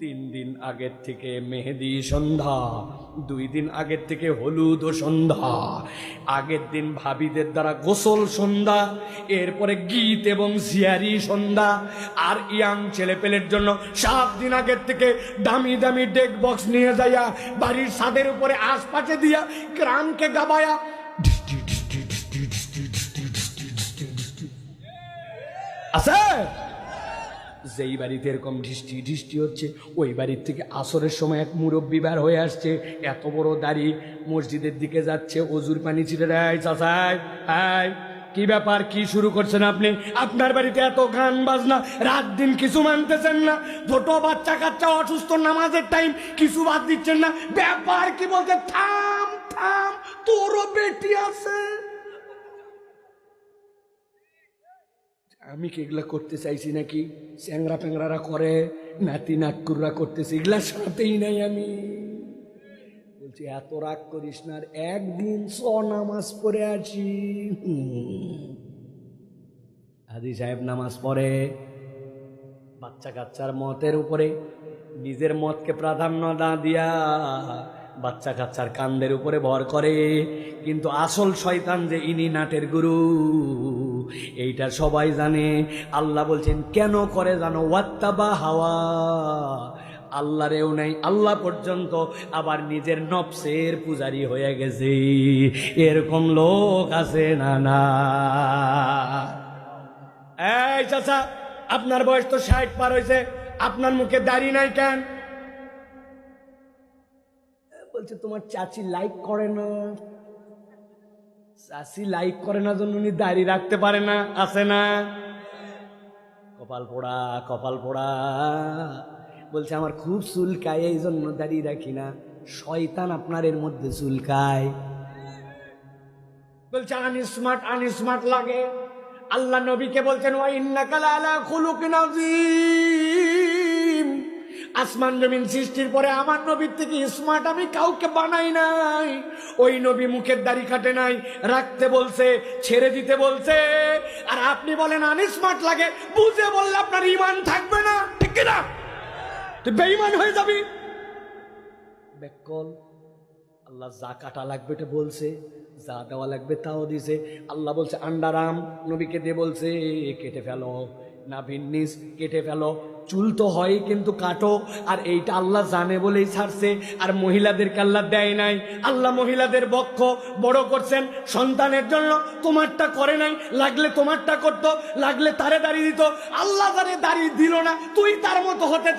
3 দিন আগের থেকে মেহেদি সন্ধ্যা, 2 দিন আগের থেকে হলুদ সন্ধ্যা, আগের দিন ভাবিদের দ্বারা গোসল সন্ধ্যা, এরপরে গীত এবং জিয়ারি সন্ধ্যা, আর ইয়াং ছেলেপেলের জন্য 7 দিন আগের থেকে দামি দামি ডেক বক্স নিয়ে যাইয়া বাড়ির ছাদের উপরে আশপাশে দিয়া গ্রামকে গাবায়া আছে। যেই বাড়িতে এরকম ঢিষ্টি ঢিষ্টি হচ্ছে, ওই বাড়ির থেকে আসরের সময় এক মুরব্বী বের হয়ে আসছে, এত বড় দাড়ি, মসজিদের দিকে যাচ্ছে, অজুর পানি ছিটে দেয়। চাচাই, কি ব্যাপার, কি শুরু করছেন আপনি? আপনার বাড়িতে এত গান বাজনা, রাত দিন কিছু মানতেছেন না, ছোট বাচ্চা কাচ্চা অসুস্থ, নামাজের টাইম কিছু বাদ দিচ্ছেন না, ব্যাপার কি? বলছে থাম থাম, তোরও বেটি আছে। আমি কি এগুলা করতে চাইছি নাকি? চ্যাংরা প্যাংরারা করে, নাতি নাটকুররা করতেছে, এগুলার সাথেই নাই আমি। বলছি এত রাগ করিস না, আর একদিন নামাজ পড়ে আছি। হাজি সাহেব নামাজ পড়ে, বাচ্চা কাচ্চার মতের উপরে নিজের মতকে প্রাধান্য না দিয়া বাচ্চা কাচ্চার কান্দের উপরে ভর করে, কিন্তু আসল শয়তান যে ইনি নাটের গুরু, এইটা সবাই জানে। আল্লাহ বলছেন কেন করে জানো? ওয়াত্তাবা হাওয়া, আল্লাহরেও নাই, আল্লাহ পর্যন্ত আবার নিজের নফসের পূজারি হয়ে গেছে। এরকম লোক আছে না? না। এই চাচা, আপনার বয়স তো 60 পার হয়েছে, আপনার মুখে দাড়ি নাই কেন? বলছে তোমার চাচি লাইক করে না। চাচি লাইক করে না জন্য উনি দাড়ি রাখতে পারে না, আছে না? কপাল পোড়া, কপাল পোড়া। বলছে আমার খুব চুলকায়, এই জন্য দাড়ি রাখি না। শয়তান আপনার এর মধ্যে চুলকায়। বলছে আনস্মার্ট আনস্মার্ট লাগে। আল্লাহ নবীকে বলছেন ওয়া ইন্নাকা লাআলা খুলুকিন আযীম। আসমান জমিন সৃষ্টির পরে আমার নবীর থেকে স্মার্ট আমি কাউকে বানাই নাই। ওই নবী মুখের দাড়ি কাটে নাই, রাখতে বলছে, ছেড়ে দিতে বলছে, আর আপনি বলেন আনস্মার্ট লাগে। বুঝে বললে আপনার ঈমান থাকবে না, ঠিক না? তুই বেঈমান হয়ে যাবি। বেকল। আল্লাহ যা কাটা লাগবে এটা বলছে, যা দেওয়া লাগবে তাও দিছে। আল্লাহ বলছে আন্ডারাম, নবীকে দিয়ে বলছে কেটে ফেলো, নাভির নিচ কেটে ফেলো। চুল তো হয় কিন্তু কাটো, আর এইটা আল্লাহ জানে বলেই ছাড়ছে। আর মহিলাদেরকে আল্লাহ দেয় নাই, আল্লাহ মহিলাদের বক্ষ বড় করছেন সন্তানের জন্য। তোমারটা করে নাই, লাগলে তোমারটা করতো, লাগলে তারে দাড়ি দিত। আল্লাহ তারে দাড়ি দিল না, তুই তার মতো হতে